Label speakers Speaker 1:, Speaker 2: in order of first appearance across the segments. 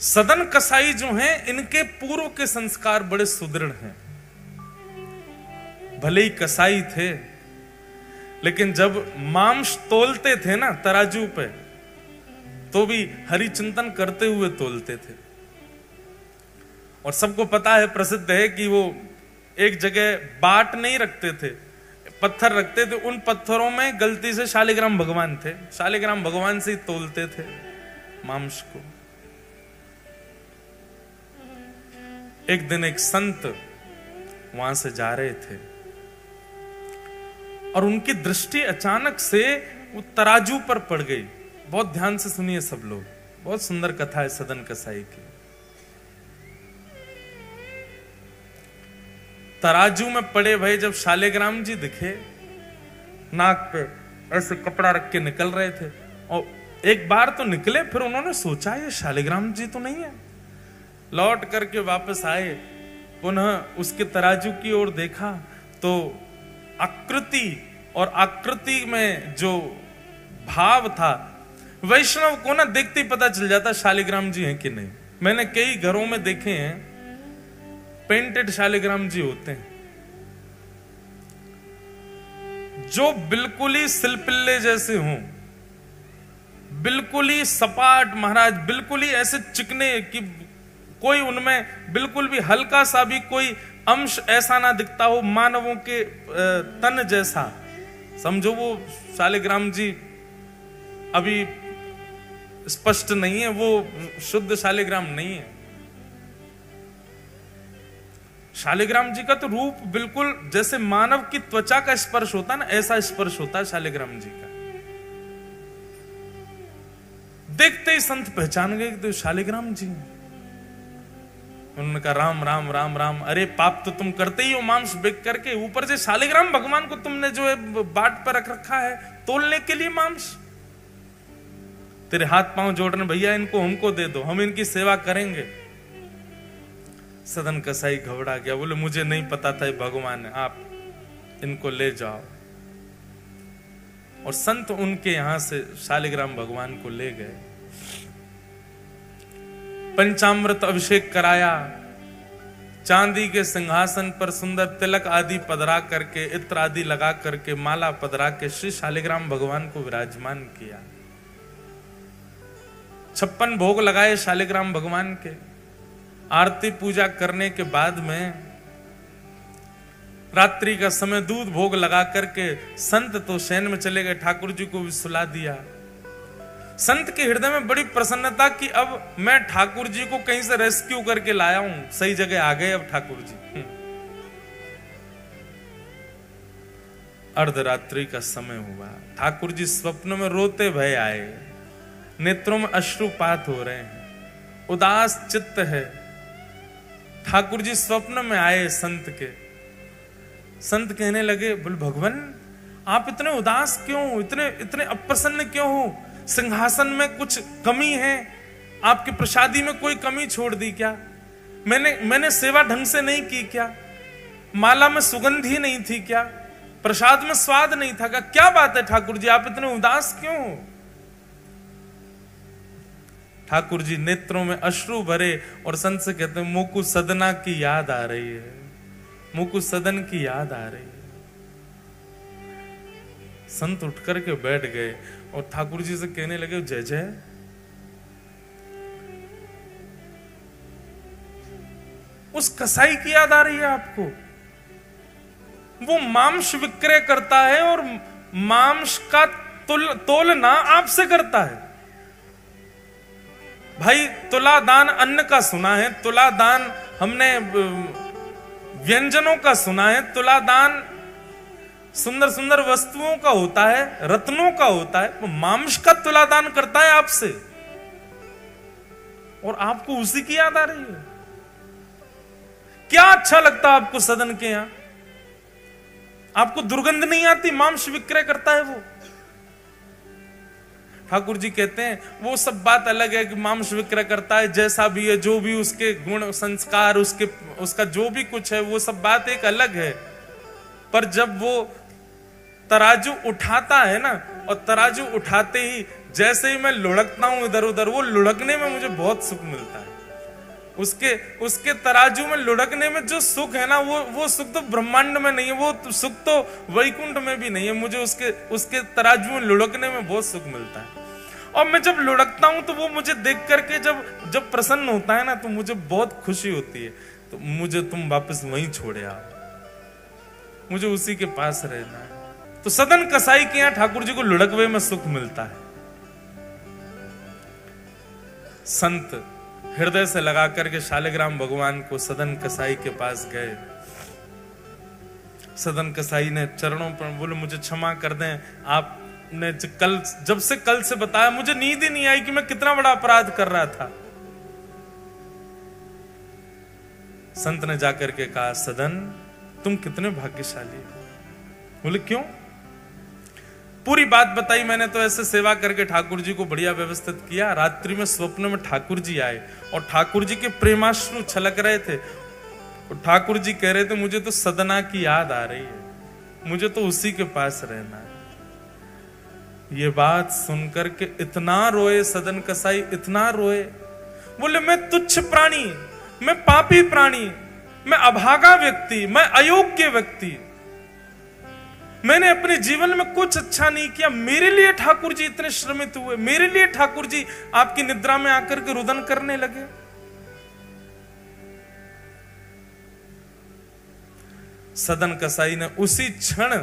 Speaker 1: सदन कसाई जो हैं, इनके पूर्व के संस्कार बड़े सुदृढ़ हैं। भले ही कसाई थे, लेकिन जब मांस तोलते थे ना तराजू पे, तो भी हरि चिंतन करते हुए तोलते थे। और सबको पता है, प्रसिद्ध है कि वो एक जगह बाट नहीं रखते थे, पत्थर रखते थे। उन पत्थरों में गलती से शालिग्राम भगवान थे, शालिग्राम भगवान से ही तोलते थे मांस को। एक दिन एक संत वहां से जा रहे थे और उनकी दृष्टि अचानक से वो तराजू पर पड़ गई। बहुत ध्यान से सुनिए सब लोग, बहुत सुंदर कथा है सदन कसाई की। तराजू में पड़े भाई जब शालिग्राम जी दिखे, नाक पे ऐसे कपड़ा रख के निकल रहे थे, और एक बार तो निकले, फिर उन्होंने सोचा ये शालिग्राम जी तो नहीं है। लौट करके वापस आए, पुनः उसके तराजू की ओर देखा तो आकृति और आकृति में जो भाव था, वैष्णव को ना देखते ही पता चल जाता शालिग्राम जी हैं कि नहीं। मैंने कई घरों में देखे हैं, पेंटेड शालिग्राम जी होते हैं जो बिल्कुल ही सिलपिल्ले जैसे हों, बिल्कुल ही सपाट महाराज, बिल्कुल ही ऐसे चिकने कि कोई उनमें बिल्कुल भी हल्का सा भी कोई अंश ऐसा ना दिखता हो मानवों के तन जैसा। समझो वो शालिग्राम जी अभी स्पष्ट नहीं है, वो शुद्ध शालिग्राम नहीं है। शालिग्राम जी का तो रूप बिल्कुल जैसे मानव की त्वचा का स्पर्श होता है ना, ऐसा स्पर्श होता है शालिग्राम जी का। देखते ही संत पहचान गए कि तो शालिग्राम जी। उन्होंने कहा राम राम राम राम, अरे पाप तो तुम करते ही हो मांस बेच करके, ऊपर से शालिग्राम भगवान को तुमने जो है बाट पर रख रखा है तोलने के लिए मांस। तेरे हाथ पांव जोड़ रहे भैया, इनको हमको दे दो, हम इनकी सेवा करेंगे। सदन कसाई घबरा गया, बोले मुझे नहीं पता था ये भगवान है, आप इनको ले जाओ। और संत उनके यहां से शालिग्राम भगवान को ले गए, पंचामृत अभिषेक कराया, चांदी के सिंहासन पर सुंदर तिलक आदि पधरा करके, इत्र आदि लगा करके, माला पधरा के श्री शालिग्राम भगवान को विराजमान किया। 56 भोग लगाए शालिग्राम भगवान के। आरती पूजा करने के बाद में रात्रि का समय दूध भोग लगा करके संत तो शयन में चले गए, ठाकुर जी को भी सुला दिया। संत के हृदय में बड़ी प्रसन्नता कि अब मैं ठाकुर जी को कहीं से रेस्क्यू करके लाया हूं, सही जगह आ गए अब ठाकुर जी। अर्धरात्रि का समय हुआ, ठाकुर जी स्वप्न में रोते भय आए, नेत्रों में अश्रुपात हो रहे हैं, उदास चित्त है। ठाकुर जी स्वप्न में आए संत के। संत कहने लगे, बोले भगवान आप इतने उदास क्यों, इतने इतने अप्रसन्न क्यों हो? सिंहासन में कुछ कमी है? आपकी प्रसादी में कोई कमी छोड़ दी क्या? मैंने सेवा ढंग से नहीं की क्या? माला में सुगंध ही नहीं थी क्या? प्रसाद में स्वाद नहीं था क्या? क्या बात है ठाकुर जी, आप इतने उदास क्यों हो? ठाकुर जी नेत्रों में अश्रु भरे और संत से कहते हैं, मुकु सदना की याद आ रही है, मुकु सदन की याद आ रही है। संत उठ करके बैठ गए और ठाकुर जी से कहने लगे, जय जय, उस कसाई की याद आ रही है आपको? वो मांस विक्रय करता है और मांस का तोलना आपसे करता है। भाई तुलादान अन्न का सुना है, तुलादान हमने व्यंजनों का सुना है, तुलादान सुंदर सुंदर वस्तुओं का होता है, रत्नों का होता है। वो मांस का तुलादान करता है आपसे और आपको उसी की याद आ रही है। क्या अच्छा लगता है आपको सदन के यहां? आपको दुर्गंध नहीं आती? मांस विक्रय करता है वो। ठाकुर जी कहते हैं वो सब बात अलग है कि मांस विक्रय करता है, जैसा भी है, जो भी उसके गुण संस्कार, उसका जो भी कुछ है, वो सब बात एक अलग है। पर जब वो तराजू उठाता है ना, और तराजू उठाते ही जैसे ही मैं लुढ़कता हूं इधर उधर, वो लुढ़कने में मुझे बहुत सुख मिलता है। उसके उसके तराजू में लुढ़कने में जो सुख है ना, वो सुख तो ब्रह्मांड में नहीं है, वो सुख तो वैकुंठ में भी नहीं है। मुझे उसके तराजू में लुढ़कने में बहुत सुख मिलता है। और मैं जब लुढ़कता हूं तो वो मुझे देख करके जब प्रसन्न होता है ना, तो मुझे बहुत खुशी होती है। तो मुझे तुम वापस वहीं छोड़े आओ, मुझे उसी के पास रहना है। तो सदन कसाई के यहां ठाकुर जी को लुढ़कवे में सुख मिलता है। संत हृदय से लगा करके शालिग्राम भगवान को सदन कसाई के पास गए। सदन कसाई ने चरणों पर बोले, मुझे क्षमा कर दें, आपने जब से कल से बताया, मुझे नींद ही नहीं आई कि मैं कितना बड़ा अपराध कर रहा था। संत ने जाकर के कहा, सदन तुम कितने भाग्यशाली हो। बोले क्यों? पूरी बात बताई मैंने। तो ऐसे सेवा करके ठाकुर जी को बढ़िया व्यवस्थित किया। रात्रि में स्वप्न में ठाकुर जी आए और ठाकुर जी के प्रेमाश्रु छलक रहे थे। और ठाकुर जी कह रहे थे, मुझे तो सदना की याद आ रही है, मुझे तो उसी के पास रहना है। ये बात सुनकर के इतना रोए सदन कसाई, इतना रोए। बोले मैं तुच्छ प्राणी, मैं पापी प्राणी, मैं अभागा व्यक्ति, मैं अयोग्य व्यक्ति, मैंने अपने जीवन में कुछ अच्छा नहीं किया। मेरे लिए ठाकुर जी इतने श्रमित हुए, मेरे लिए ठाकुर जी आपकी निद्रा में आकर के रुदन करने लगे। सदन कसाई ने उसी क्षण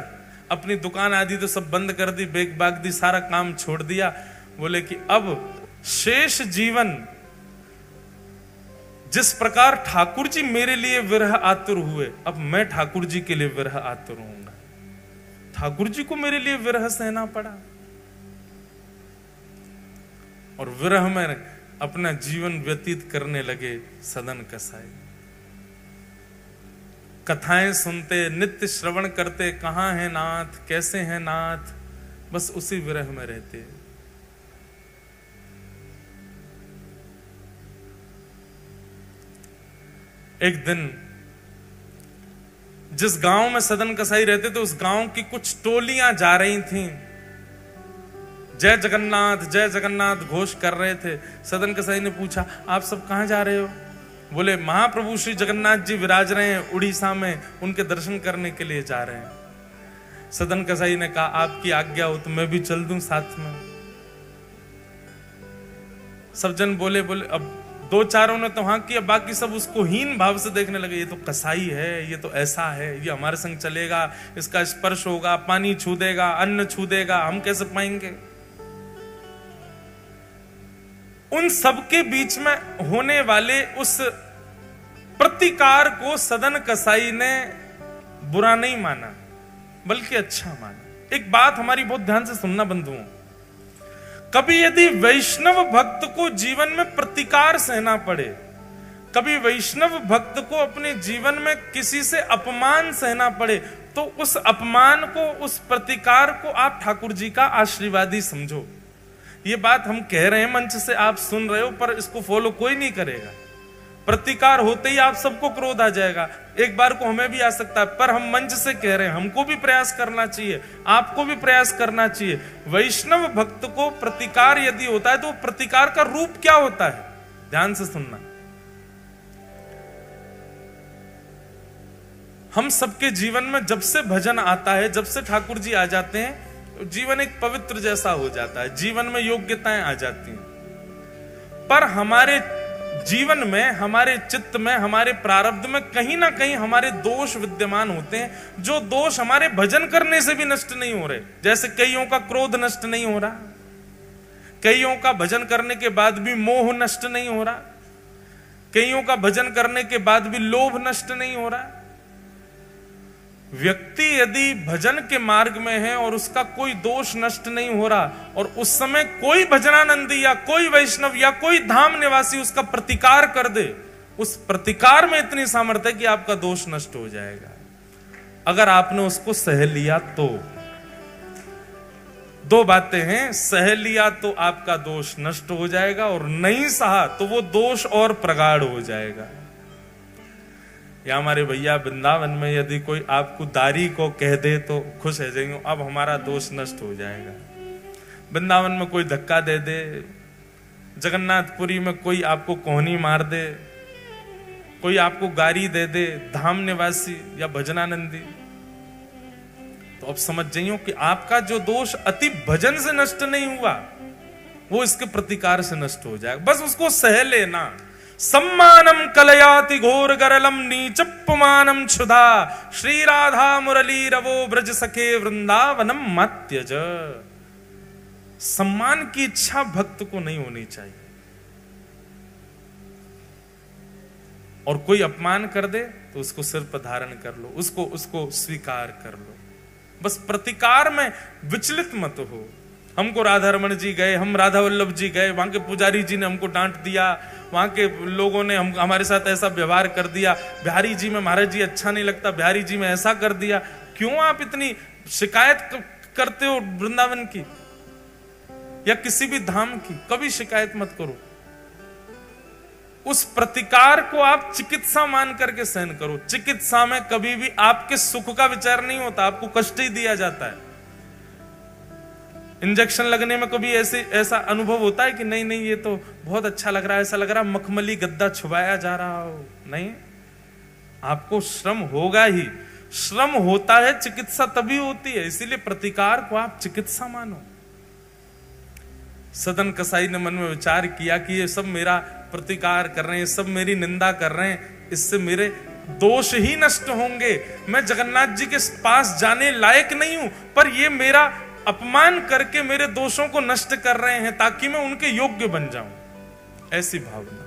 Speaker 1: अपनी दुकान आदि तो सब बंद कर दी, बेग बाग दी, सारा काम छोड़ दिया। बोले कि अब शेष जीवन जिस प्रकार ठाकुर जी मेरे लिए विरह आतुर हुए, अब मैं ठाकुर जी के लिए विरह आतुर हूंगा। ठाकुर जी को मेरे लिए विरह सहना पड़ा और विरह में अपना जीवन व्यतीत करने लगे सदन कसाई। कथाएं सुनते, नित्य श्रवण करते, कहां है नाथ, कैसे है नाथ, बस उसी विरह में रहते। एक दिन जिस गांव में सदन कसाई रहते थे, उस गांव की कुछ टोलियां जा रही थीं, जय जगन्नाथ घोष कर रहे थे। सदन कसाई ने पूछा, आप सब कहां जा रहे हो? बोले महाप्रभु श्री जगन्नाथ जी विराज रहे हैं उड़ीसा में, उनके दर्शन करने के लिए जा रहे हैं। सदन कसाई ने कहा, आपकी आज्ञा हो तो मैं भी चल दूं साथ में। सब जन बोले अब दो चारों ने तो हाँ किया, बाकी सब उसको हीन भाव से देखने लगे। ये तो कसाई है, ये तो ऐसा है, ये हमारे संग चलेगा, इसका स्पर्श होगा, पानी छू देगा, अन्न छू देगा, हम कैसे पाएंगे? उन सबके बीच में होने वाले उस प्रतिकार को सदन कसाई ने बुरा नहीं माना, बल्कि अच्छा माना। एक बात हमारी बहुत ध्यान से सुनना बंधुओं, कभी यदि वैष्णव भक्त को जीवन में प्रतिकार सहना पड़े, कभी वैष्णव भक्त को अपने जीवन में किसी से अपमान सहना पड़े, तो उस अपमान को, उस प्रतिकार को आप ठाकुर जी का आशीर्वाद ही समझो। ये बात हम कह रहे हैं, मंच से आप सुन रहे हो, पर इसको फॉलो कोई नहीं करेगा। प्रतिकार होते ही आप सबको क्रोध आ जाएगा, एक बार को हमें भी आ सकता है, पर हम मंच से कह रहे हैं, हमको भी प्रयास करना चाहिए, आपको भी प्रयास करना चाहिए। वैष्णव भक्त को प्रतिकार यदि होता है तो प्रतिकार का रूप क्या होता है, ध्यान से सुनना। हम सबके जीवन में जब से भजन आता है, जब से ठाकुर जी आ जाते हैं, जीवन एक पवित्र जैसा हो जाता है, जीवन में योग्यताएं आ जाती हैं। पर हमारे जीवन में, हमारे चित्त में, हमारे प्रारब्ध में कहीं ना कहीं हमारे दोष विद्यमान होते हैं, जो दोष हमारे भजन करने से भी नष्ट नहीं हो रहे। जैसे कईयों का क्रोध नष्ट नहीं हो रहा, कईयों का भजन करने के बाद भी मोह नष्ट नहीं हो रहा, कईयों का भजन करने के बाद भी लोभ नष्ट नहीं हो रहा। व्यक्ति यदि भजन के मार्ग में है और उसका कोई दोष नष्ट नहीं हो रहा, और उस समय कोई भजनानंदी या कोई वैष्णव या कोई धाम निवासी उसका प्रतिकार कर दे, उस प्रतिकार में इतनी सामर्थ्य है कि आपका दोष नष्ट हो जाएगा, अगर आपने उसको सह लिया तो। दो बातें हैं, सह लिया तो आपका दोष नष्ट हो जाएगा, और नहीं सहा तो वो दोष और प्रगाढ़ हो जाएगा। या हमारे भैया वृंदावन में यदि कोई आपको दारी को कह दे तो खुश है जाएंगे, अब हमारा दोष नष्ट हो जाएगा। वृंदावन में कोई धक्का दे दे, जगन्नाथपुरी में कोई आपको कोहनी मार दे, कोई आपको गारी दे दे, धाम निवासी या भजनानंदी, तो अब समझ जाइयो कि आपका जो दोष अति भजन से नष्ट नहीं हुआ, वो इसके प्रतिकार से नष्ट हो जाएगा। बस उसको सह लेना। सम्मानम कलयाति घोर गरलम नीचपमानम क्षुधा, श्री राधा मुरली रवो ब्रज सखे वृंदावनम मत्यज। सम्मान की इच्छा भक्त को नहीं होनी चाहिए, और कोई अपमान कर दे तो उसको सिर पर धारण कर लो, उसको स्वीकार कर लो। बस प्रतिकार में विचलित मत हो। हमको राधा रमन जी गए, हम राधा वल्लभ जी गए, वहां के पुजारी जी ने हमको डांट दिया, वहां के लोगों ने हमारे साथ ऐसा व्यवहार कर दिया, बिहारी जी में महाराज जी अच्छा नहीं लगता, बिहारी जी में ऐसा कर दिया। क्यों आप इतनी शिकायत करते हो वृंदावन की या किसी भी धाम की? कभी शिकायत मत करो। उस प्रतिकार को आप चिकित्सा मान करके सहन करो। चिकित्सा में कभी भी आपके सुख का विचार नहीं होता, आपको कष्ट ही दिया जाता है। इंजेक्शन लगने में कभी ऐसा अनुभव होता है कि नहीं नहीं ये तो बहुत अच्छा लग रहा है, ऐसा लग रहा है मखमली गद्दा छुपाया जा रहा हो? नहीं, आपको श्रम होगा ही। श्रम होता है, चिकित्सा तभी होती है। इसीलिए प्रतिकार को आप चिकित्सा मानो। सदन कसाई ने मन में विचार किया कि ये सब मेरा प्रतिकार कर रहे हैं, सब मेरी निंदा कर रहे हैं, इससे मेरे दोष ही नष्ट होंगे। मैं जगन्नाथ जी के पास जाने लायक नहीं हूं, पर ये मेरा अपमान करके मेरे दोषों को नष्ट कर रहे हैं ताकि मैं उनके योग्य बन जाऊं। ऐसी भावना।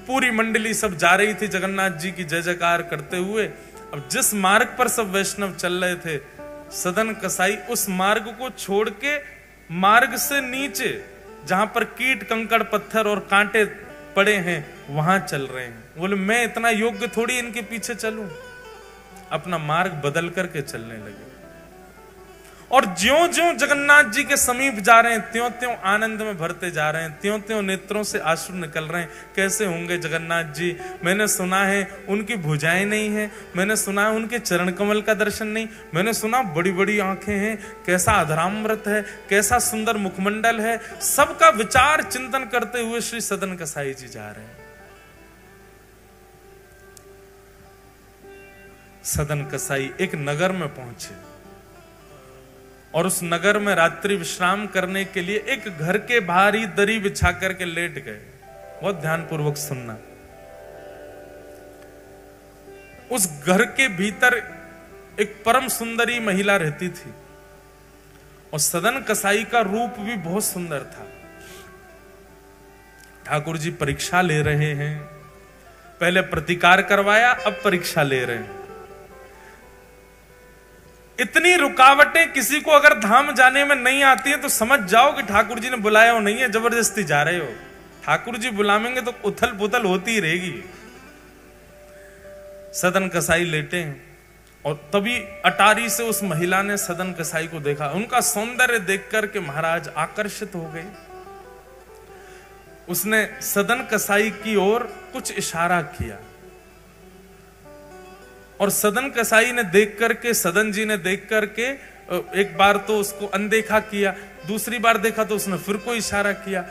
Speaker 1: पूरी मंडली सब जा रही थी जगन्नाथ जी की जय जयकार करते हुए। अब जिस मार्ग पर सब वैष्णव चल रहे थे, सदन कसाई उस मार्ग को छोड़ के मार्ग से नीचे जहां पर कीट कंकड़ पत्थर और कांटे पड़े हैं वहां चल रहे हैं। बोले मैं इतना योग्य थोड़ी इनके पीछे चलूं। अपना मार्ग बदल करके चलने लगे, और ज्यों ज्यों जगन्नाथ जी के समीप जा रहे हैं त्यों त्यों आनंद में भरते जा रहे हैं, त्यों त्यों नेत्रों से आंसू निकल रहे हैं। कैसे होंगे जगन्नाथ जी? मैंने सुना है उनकी भुजाएं नहीं है, मैंने सुना है उनके चरण कमल का दर्शन नहीं, मैंने सुना बड़ी बड़ी आंखें हैं, कैसा अधरामृत है, कैसा सुंदर मुखमंडल है। सबका विचार चिंतन करते हुए श्री सदन कसाई जी जा रहे हैं। सदन कसाई एक नगर में पहुंचे और उस नगर में रात्रि विश्राम करने के लिए एक घर के बाहर ही दरी बिछा करके लेट गए। बहुत ध्यानपूर्वक सुनना। उस घर के भीतर एक परम सुंदरी महिला रहती थी, और सदन कसाई का रूप भी बहुत सुंदर था। ठाकुर जी परीक्षा ले रहे हैं। पहले प्रतिकार करवाया, अब परीक्षा ले रहे हैं। इतनी रुकावटें किसी को अगर धाम जाने में नहीं आती हैं तो समझ जाओ कि ठाकुर जी ने बुलाया हो नहीं है, जबरदस्ती जा रहे हो। ठाकुर जी बुलावेंगे तो उथल पुथल होती ही रहेगी। सदन कसाई लेटे हैं, और तभी अटारी से उस महिला ने सदन कसाई को देखा। उनका सौंदर्य देख करके महाराज आकर्षित हो गए। उसने सदन कसाई की ओर कुछ इशारा किया, और सदन कसाई ने देख करके, सदन जी ने देख करके एक बार तो उसको अनदेखा किया, दूसरी बार देखा तो उसने फिर कोई इशारा किया।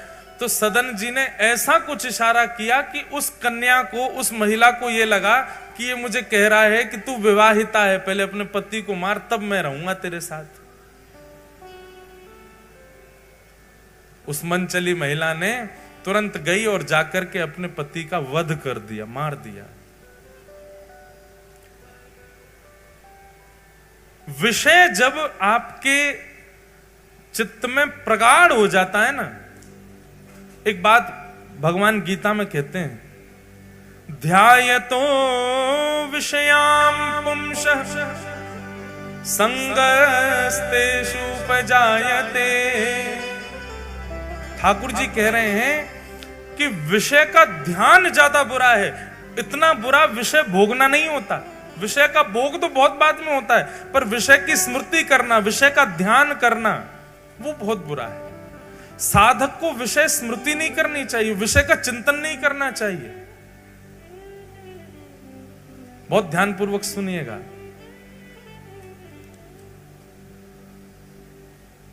Speaker 1: तो सदन जी ने ऐसा कुछ इशारा किया कि उस कन्या को, उस महिला को यह लगा कि ये मुझे कह रहा है कि तू विवाहिता है, पहले अपने पति को मार, तब मैं रहूंगा तेरे साथ। उस मन चली महिला ने तुरंत गई और जाकर के अपने पति का वध कर दिया, मार दिया। विषय जब आपके चित्त में प्रगाढ़ हो जाता है ना, एक बात भगवान गीता में कहते हैं, ध्यायतो विषयाम पुंसः संगस्तेषु उपजायते। ठाकुर जी कह रहे हैं कि विषय का ध्यान ज्यादा बुरा है। इतना बुरा विषय भोगना नहीं होता। विषय का भोग तो बहुत बाद में होता है, पर विषय की स्मृति करना, विषय का ध्यान करना, वो बहुत बुरा है। साधक को विषय स्मृति नहीं करनी चाहिए, विषय का चिंतन नहीं करना चाहिए। बहुत ध्यानपूर्वक सुनिएगा।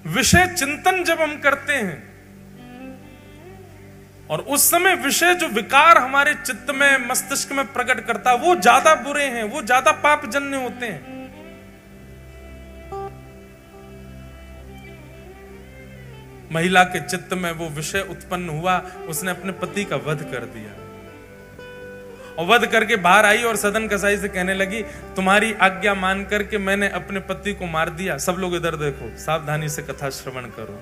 Speaker 1: विषय चिंतन जब हम करते हैं और उस समय विषय जो विकार हमारे चित्त में मस्तिष्क में प्रकट करता वो ज्यादा बुरे हैं, वो ज्यादा पापजन्य होते हैं। महिला के चित्त में वो विषय उत्पन्न हुआ, उसने अपने पति का वध कर दिया और वध करके बाहर आई और सदन कसाई से कहने लगी, तुम्हारी आज्ञा मान करके मैंने अपने पति को मार दिया। सब लोग इधर देखो, सावधानी से कथा श्रवण करो।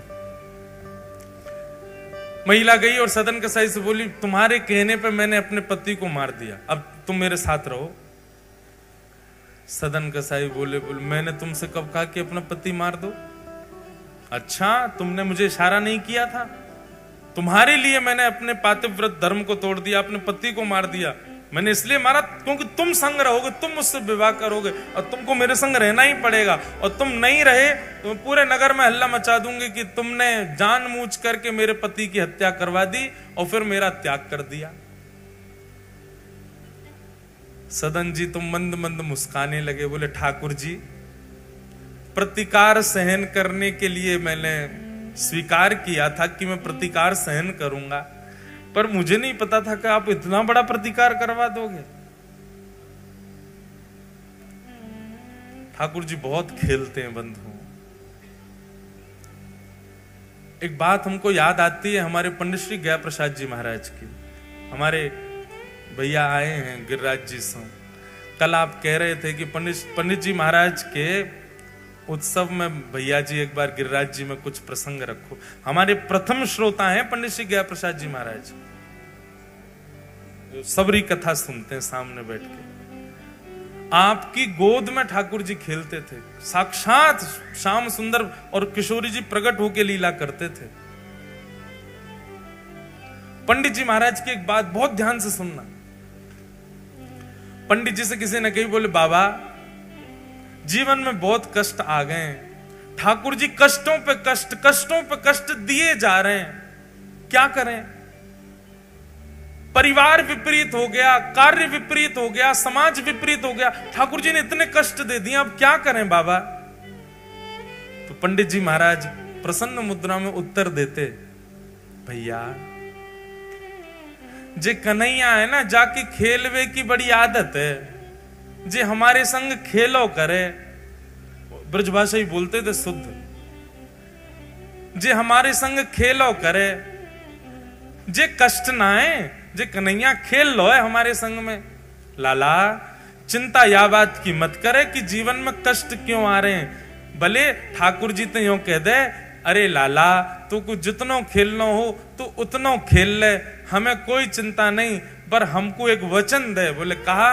Speaker 1: महिला गई और सदन कसाई से बोली, तुम्हारे कहने पे मैंने अपने पति को मार दिया, अब तुम मेरे साथ रहो। सदन कसाई बोले मैंने तुमसे कब कहा कि अपना पति मार दो? अच्छा, तुमने मुझे इशारा नहीं किया था? तुम्हारे लिए मैंने अपने पातिव्रत धर्म को तोड़ दिया, अपने पति को मार दिया। मैंने इसलिए मारा क्योंकि तुम संग रहोगे, तुम मुझसे विवाह करोगे और तुमको मेरे संग रहना ही पड़ेगा, और तुम नहीं रहे तो पूरे नगर में हल्ला मचा दूंगी कि तुमने जानबूझ करके मेरे पति की हत्या करवा दी और फिर मेरा त्याग कर दिया। सदन जी तो मंद मंद मुस्काने लगे, बोले ठाकुर जी, प्रतिकार सहन करने के लिए मैंने स्वीकार किया था कि मैं प्रतिकार सहन करूंगा, पर मुझे नहीं पता था कि आप इतना बड़ा प्रतिकार करवा दोगे। ठाकुर जी बहुत खेलते हैं बंधु। एक बात हमको याद आती है हमारे पंडित श्री गया प्रसाद जी महाराज की। हमारे भैया आए हैं गिरिराज जी से, कल आप कह रहे थे कि पंडित जी महाराज के उत्सव में भैया जी एक बार गिरिराज जी में कुछ प्रसंग रखो। हमारे प्रथम श्रोता हैं पंडित श्री गया प्रसाद जी महाराज, सबरी कथा सुनते हैं सामने बैठ के। आपकी गोद में ठाकुर जी खेलते थे, साक्षात श्याम सुंदर और किशोरी जी प्रकट होकर लीला करते थे। पंडित जी महाराज की एक बात बहुत ध्यान से सुनना। पंडित जी से किसी ने कही, बोले बाबा जीवन में बहुत कष्ट आ गए, ठाकुर जी कष्टों पे कष्ट दिए जा रहे हैं, क्या करें? परिवार विपरीत हो गया, कार्य विपरीत हो गया, समाज विपरीत हो गया, ठाकुर जी ने इतने कष्ट दे दिए, अब क्या करें बाबा? तो पंडित जी महाराज प्रसन्न मुद्रा में उत्तर देते, भैया जे कन्हैया है ना, जाके खेलवे की बड़ी आदत है, जे हमारे संग खेलो करे। ब्रजभाषा ही बोलते थे शुद्ध, जे हमारे संग खेलो करे, जे कष्ट ना है, जे कन्हैया खेल लो है हमारे संग में। लाला चिंता या बात की मत करे कि जीवन में कष्ट क्यों आ रहे हैं। भले ठाकुर जी तो यूं कह दे, अरे लाला तू कुछ जितनो खेलना हो तो उतनो खेल ले, हमें कोई चिंता नहीं, पर हमको एक वचन दे। बोले कहा,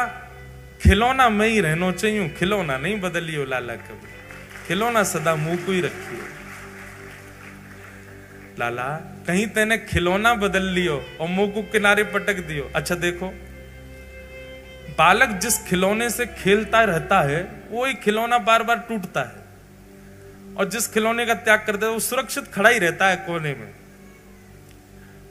Speaker 1: खिलौना में ही रहना चाहिए, खिलौना नहीं बदलियो लाला कभी, खिलौना सदा मुंह को ही रखियो। लाला कहीं तेने खिलौना बदल लियो और मुंह को किनारे पटक दियो। अच्छा देखो, बालक जिस खिलौने से खेलता रहता है वो ही खिलौना बार बार टूटता है, और जिस खिलौने का त्याग करता है वो सुरक्षित खड़ा ही रहता है कोने में।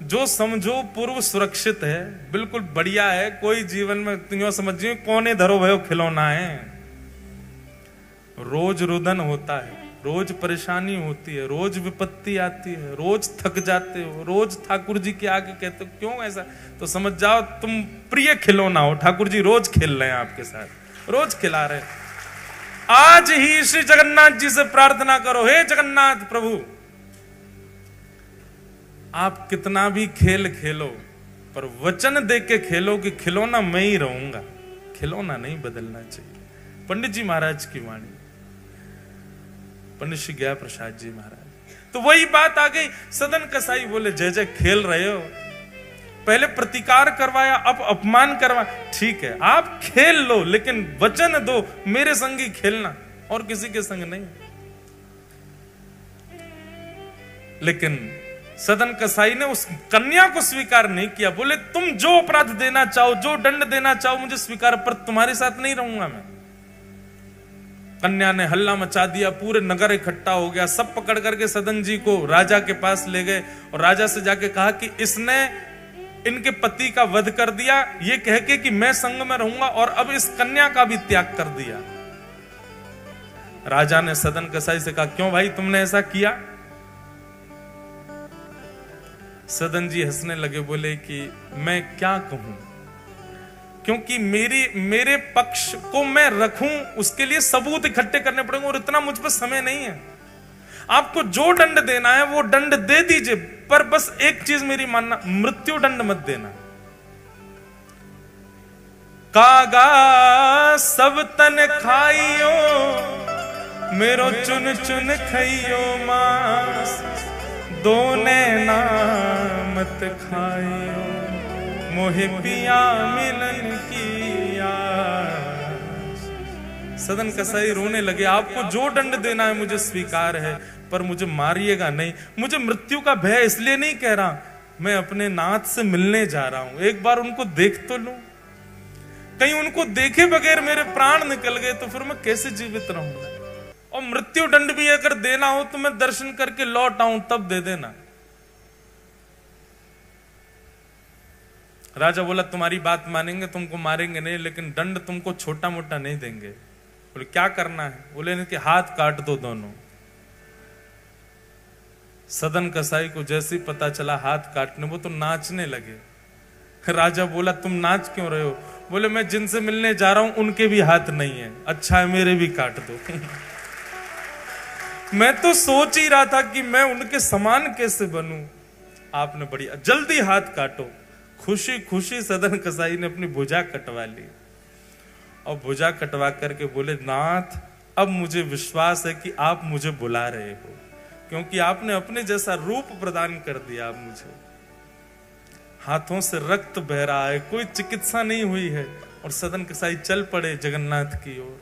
Speaker 1: जो समझो पूर्व सुरक्षित है, बिल्कुल बढ़िया है, कोई जीवन में तुम समझिए कोने धरो भयो खिलौना है। रोज रुदन होता है, रोज परेशानी होती है, रोज विपत्ति आती है, रोज थक जाते हो, रोज ठाकुर जी के आगे कहते हो क्यों ऐसा, तो समझ जाओ तुम प्रिय खिलौना हो, ठाकुर जी रोज खेल रहे हैं आपके साथ, रोज खिला रहे हैं। आज ही श्री जगन्नाथ जी से प्रार्थना करो, हे जगन्नाथ प्रभु, आप कितना भी खेल खेलो पर वचन दे के खेलो कि खिलौना मैं ही रहूंगा, खिलौना नहीं बदलना चाहिए। पंडित जी महाराज की वाणी, पंडित श्री गया प्रसाद जी महाराज। तो वही बात आ गई, सदन कसाई बोले जय जय खेल रहे हो, पहले प्रतिकार करवाया अब अपमान करवा, ठीक है आप खेल लो लेकिन वचन दो मेरे संग ही खेलना और किसी के संग नहीं। लेकिन सदन कसाई ने उस कन्या को स्वीकार नहीं किया, बोले तुम जो अपराध देना चाहो, जो दंड देना चाहो मुझे स्वीकार, पर तुम्हारे साथ नहीं रहूंगा मैं। कन्या ने हल्ला मचा दिया, पूरे नगर इकट्ठा हो गया, सब पकड़ करके सदन जी को राजा के पास ले गए और राजा से जाके कहा कि इसने इनके पति का वध कर दिया, ये कह के कि मैं संग में रहूंगा, और अब इस कन्या का भी त्याग कर दिया। राजा ने सदन कसाई से कहा क्यों भाई तुमने ऐसा किया? सदन जी हंसने लगे, बोले कि मैं क्या कहूं, क्योंकि मेरे पक्ष को मैं रखूं उसके लिए सबूत इकट्ठे करने पड़ेंगे और इतना मुझ पर समय नहीं है। आपको जो दंड देना है वो दंड दे दीजिए, पर बस एक चीज मेरी मानना, मृत्यु दंड मत देना। कागा सब तन खाइयो, मेरो चुन चुन खाइयो मांस, दोने नामत खाइयो, मोहे पिया मिलन की आस। सदन कसाई रोने लगे, आपको जो दंड देना है मुझे स्वीकार है, पर मुझे मारिएगा नहीं। मुझे मृत्यु का भय इसलिए नहीं कह रहा, मैं अपने नाथ से मिलने जा रहा हूं, एक बार उनको देख तो लूं। कहीं उनको देखे बगैर मेरे प्राण निकल गए तो फिर मैं कैसे जीवित रहूंगा। और मृत्यु दंड भी अगर देना हो तो मैं दर्शन करके लौट आऊं तब दे देना। राजा बोला, तुम्हारी बात मानेंगे, तुमको मारेंगे नहीं, लेकिन दंड तुमको छोटा मोटा नहीं देंगे। बोले क्या करना है? बोले इनके हाथ काट दो दोनों। सदन कसाई को जैसे ही पता चला हाथ काटने, वो तो नाचने लगे। राजा बोला, तुम नाच क्यों रहे हो? बोले मैं जिनसे मिलने जा रहा हूं उनके भी हाथ नहीं है। अच्छा है, मेरे भी काट दो। मैं तो सोच ही रहा था कि मैं उनके समान कैसे बनूं। आपने बढ़िया, जल्दी हाथ काटो। खुशी खुशी सदन कसाई ने अपनी भुजा कटवा ली और भुजा कटवा करके बोले, नाथ अब मुझे विश्वास है कि आप मुझे बुला रहे हो, क्योंकि आपने अपने जैसा रूप प्रदान कर दिया आप मुझे। हाथों से रक्त बह रहा है, कोई चिकित्सा नहीं हुई है, और सदन कसाई चल पड़े जगन्नाथ की ओर।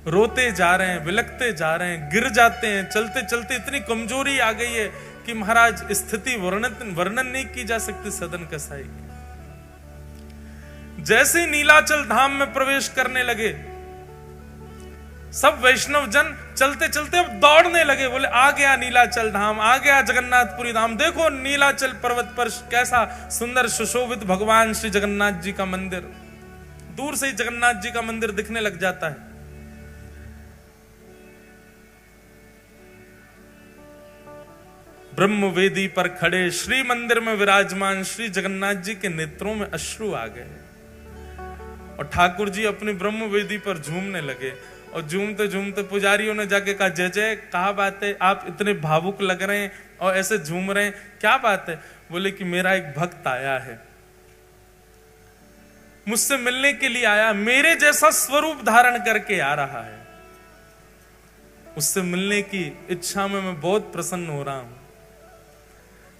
Speaker 1: रोते जा रहे हैं, बिलखते जा रहे हैं, गिर जाते हैं, चलते चलते इतनी कमजोरी आ गई है कि महाराज स्थिति वर्णन नहीं की जा सकती सदन कसाई की। जैसे ही नीलाचल धाम में प्रवेश करने लगे, सब वैष्णव जन चलते चलते अब दौड़ने लगे। बोले आ गया नीलाचल धाम, आ गया जगन्नाथपुरी धाम। देखो नीलाचल पर्वत पर कैसा सुंदर सुशोभित भगवान श्री जगन्नाथ जी का मंदिर। दूर से ही जगन्नाथ जी का मंदिर दिखने लग जाता है। ब्रह्म वेदी पर खड़े श्री मंदिर में विराजमान श्री जगन्नाथ जी के नेत्रों में अश्रु आ गए और ठाकुर जी अपनी ब्रह्म वेदी पर झूमने लगे। और झूमते झूमते पुजारियों ने जाके कहा, जय जय, कहा बात है, आप इतने भावुक लग रहे हैं और ऐसे झूम रहे हैं, क्या बात है? बोले कि मेरा एक भक्त आया है, मुझसे मिलने के लिए आया, मेरे जैसा स्वरूप धारण करके आ रहा है, उससे मिलने की इच्छा में मैं बहुत प्रसन्न हो रहा हूं।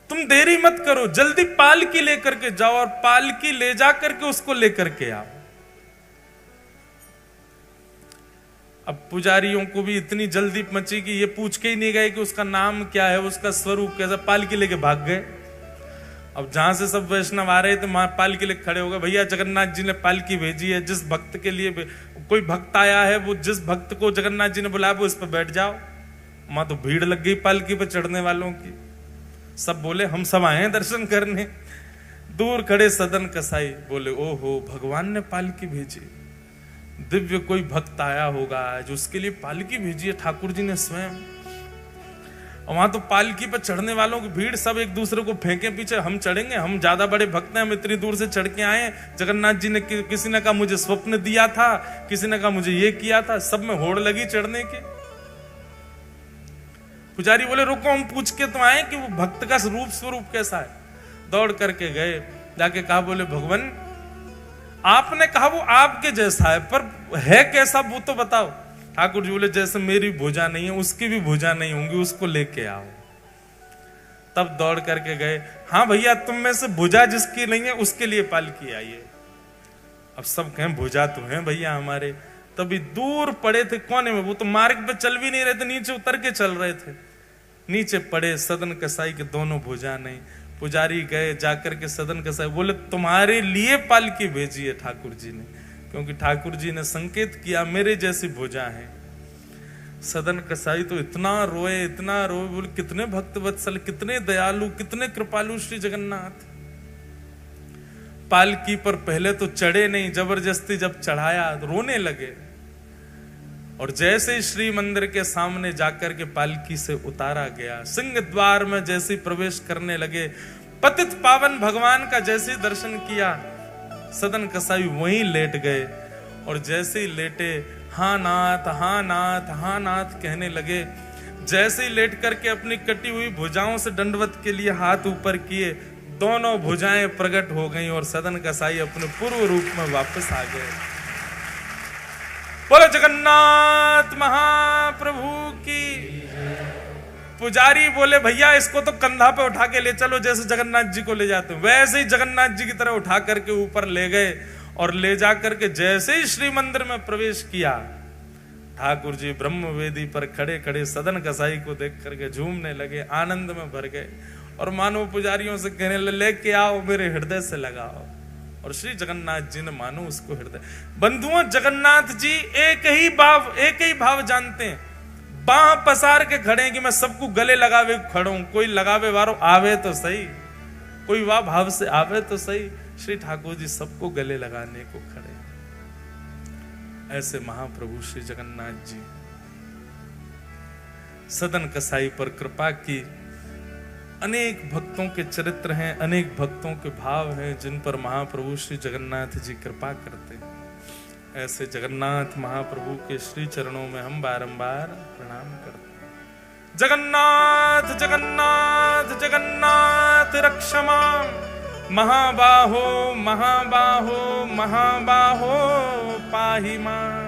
Speaker 1: तुम देरी मत करो, जल्दी पालकी लेकर के जाओ और पालकी ले जा करके उसको लेकर के आओ। अब पुजारियों को भी इतनी जल्दी मची कि ये पूछ के ही नहीं गए कि उसका नाम क्या है, उसका स्वरूप कैसा, पालकी लेके भाग गए। अब जहां से सब वैष्णव आ रहे थे वहां पालकी लेके खड़े हो गए। भैया जगन्नाथ जी ने पालकी भेजी है, जिस भक्त के लिए कोई भक्त आया है, वो जिस भक्त को जगन्नाथ जी ने बुलाया वो इस पर बैठ जाओ। वहां तो भीड़ लग गई पालकी पर चढ़ने वालों की। सब बोले हम सब आए हैं दर्शन करने। दूर खड़े सदन कसाई बोले, ओहो भगवान ने पालकी भेजी, दिव्य कोई भक्त आया होगा जो उसके लिए पालकी भेजी है ठाकुर जी ने स्वयं। और वहां तो पालकी पर चढ़ने वालों की भीड़, सब एक दूसरे को फेंके पीछे, हम चढ़ेंगे, हम ज्यादा बड़े भक्त हैं, हम इतनी दूर से चढ़ के आए। जगन्नाथ जी ने किसी ने कहा मुझे स्वप्न दिया था, किसी ने कहा मुझे ये किया था, सब में होड़ लगी चढ़ने की। पुजारी बोले रुको, हम पूछ के तो आए कि वो भक्त का रूप स्वरूप कैसा है। दौड़ करके गए, जाके कहा, बोले भगवान आपने कहा वो आपके जैसा है, पर है कैसा वो तो बताओ। ठाकुर जी बोले जैसे मेरी भुजा नहीं है उसकी भी भुजा नहीं होंगी, उसको लेके आओ। तब दौड़ करके गए, हाँ भैया तुम में से भुजा जिसकी नहीं है उसके लिए पालकी आई है। अब सब कहें भुजा तो है भैया हमारे। तभी दूर पड़े थे कोने में, वो तो मार्ग पे चल भी नहीं रहे थे, नीचे उतर के चल रहे थे। नीचे पड़े सदन कसाई के दोनों भुजा नहीं। पुजारी गए, जाकर के सदन कसाई बोले तुम्हारे लिए पालकी भेजी है ठाकुर जी ने, क्योंकि ठाकुर जी ने संकेत किया मेरे जैसी भुजा है। सदन कसाई तो इतना रोए, बोले कितने भक्त वत्सल, कितने दयालु, कितने कृपालु श्री जगन्नाथ। पालकी पर पहले तो चढ़े नहीं, जबरदस्ती जब चढ़ाया रोने लगे। और जैसे श्री मंदिर के सामने जाकर के पालकी से उतारा गया, सिंह द्वार में जैसे प्रवेश करने लगे, पतित पावन भगवान का जैसे दर्शन किया, सदन कसाई वहीं लेट गए। और जैसे ही लेटे, हाँ नाथ हाँ नाथ हाँ नाथ कहने लगे। जैसे ही लेट करके अपनी कटी हुई भुजाओं से दंडवत के लिए हाथ ऊपर किए, दोनों भुजाएं प्रकट हो गईं और सदन कसाई अपने पूर्व रूप में वापस आ गए। बोलो जगन्नाथ महाप्रभु की। पुजारी बोले भैया इसको तो कंधा पे उठा के ले चलो, जैसे जगन्नाथ जी को ले जाते, वैसे ही जगन्नाथ जी की तरह उठा करके ऊपर ले गए। और ले जा करके जैसे ही श्री मंदिर में प्रवेश किया, ठाकुर जी ब्रह्म वेदी पर खड़े खड़े सदन कसाई को देख करके झूमने लगे, आनंद में भर गए। और मानो पुजारियों से कहने लगे लेके आओ, मेरे हृदय से लगाओ। और श्री जगन्नाथ जी ने मानो उसको हृदय। बंधुओं, जगन्नाथ जी एक ही भाव जानते हैं। बाह पसार के खड़े कि मैं सबको गले लगावे खड़ो, कोई लगावे वारो आवे तो सही, कोई वाह भाव से आवे तो सही। श्री ठाकुर जी सबको गले लगाने को खड़े। ऐसे महाप्रभु श्री जगन्नाथ जी सदन कसाई पर कृपा की। अनेक भक्तों के चरित्र हैं, अनेक भक्तों के भाव हैं जिन पर महाप्रभु श्री जगन्नाथ जी कृपा करते हैं। ऐसे जगन्नाथ महाप्रभु के श्री चरणों में हम बारंबार प्रणाम करते हैं। जगन्नाथ जगन्नाथ जगन्नाथ रक्षमा, महाबाहो महाबाहो महाबाहो पाहि मां।